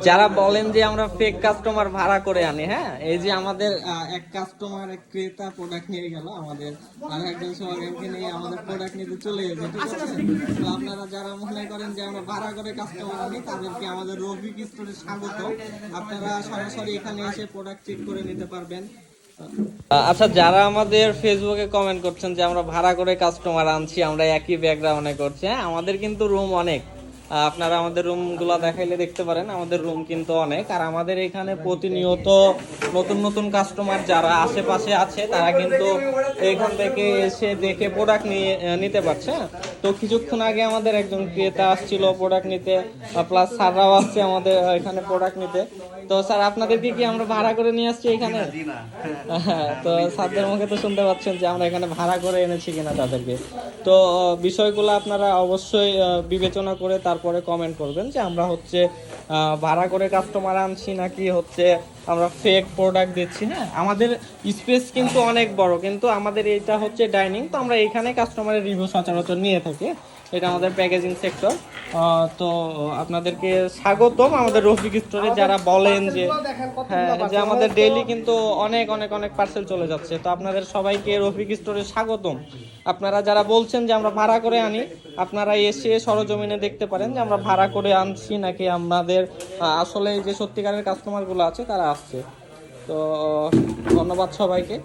যারা বলেন যে আমরা ফেক কাস্টমার ভাড়া করে আনি, হ্যাঁ, এই যে আমাদের এক কাস্টমার এক ক্রেতা প্রোডাক্ট নিয়ে গেল, আমাদের আর একজন সোহাগকে নিয়ে আমাদের প্রোডাক্ট নিতে চলে গেছে, ঠিক আছে। তো আপনারা যারা মনে করেন যে আমরা ভাড়া করে কাস্টমার আনি, তাদেরকে আমাদের রফিক স্টোরে স্বাগত। আপনারা সরাসরি এখানে এসে প্রোডাক্ট চেক করে নিতে পারবেন। আচ্ছা, যারা আমাদের ফেসবুকে কমেন্ট করছেন যে আমরা ভাড়া করে কাস্টমার আনছি, আমরা একই ব্যাকগ্রাউন্ডে করছি, হ্যাঁ, আমাদের কিন্তু রুম অনেক। আপনারা আমাদের রুমগুলো দেখাইলে দেখতে পারেন, আমাদের রুম কিন্তু অনেক। আর আমাদের এখানে প্রতিনিয়ত নতুন নতুন কাস্টমার যারা আশেপাশে আছে তারা কিন্তু এখান থেকে এসে দেখে প্রোডাক্ট নিতে পারছে। তো কিছুক্ষণ আগে আমাদের একজন ক্রেতা আসছিল প্রোডাক্ট নিতে, প্লাস স্যাররাও আসছে আমাদের এখানে প্রোডাক্ট নিতে। তো স্যার, আপনাদেরকে কি আমরা ভাড়া করে নিয়ে আসছি এখানে? তো স্যারদের মুখে তো শুনতে পাচ্ছেন যে আমরা এখানে ভাড়া করে এনেছি কিনা তাদেরকে। তো বিষয়গুলো আপনারা অবশ্যই বিবেচনা করে তারপরে কমেন্ট করবেন যে আমরা হচ্ছে ভাড়া করে কাস্টমার আনছি নাকি হচ্ছে আমরা ফেক প্রোডাক্ট দিচ্ছি। হ্যাঁ, আমাদের স্পেস কিন্তু অনেক বড়, কিন্তু আমাদের এটা হচ্ছে ডাইনিং, তো আমরা এখানে কাস্টমারের রিভিউ সচরাচর নিয়ে থাকি। এটা আমাদের প্যাকেজিং সেক্টর। তো আপনাদেরকে স্বাগতম আমাদের রফিক স্টোরে। যারা বলেন যে হ্যাঁ, যে আমাদের ডেইলি কিন্তু অনেক অনেক অনেক পার্সেল চলে যাচ্ছে, তো আপনাদের সবাইকে রফিক স্টোরে স্বাগতম। আপনারা যারা বলছেন যে আমরা ভাড়া করে আনি, আপনারা এসে সরজমিনে দেখতে পারেন যে আমরা ভাড়া করে আনছি নাকি আমাদের আসলে যে সত্যিকারের কাস্টমারগুলো আছে তারা আসছে। তো ধন্যবাদ সবাইকে।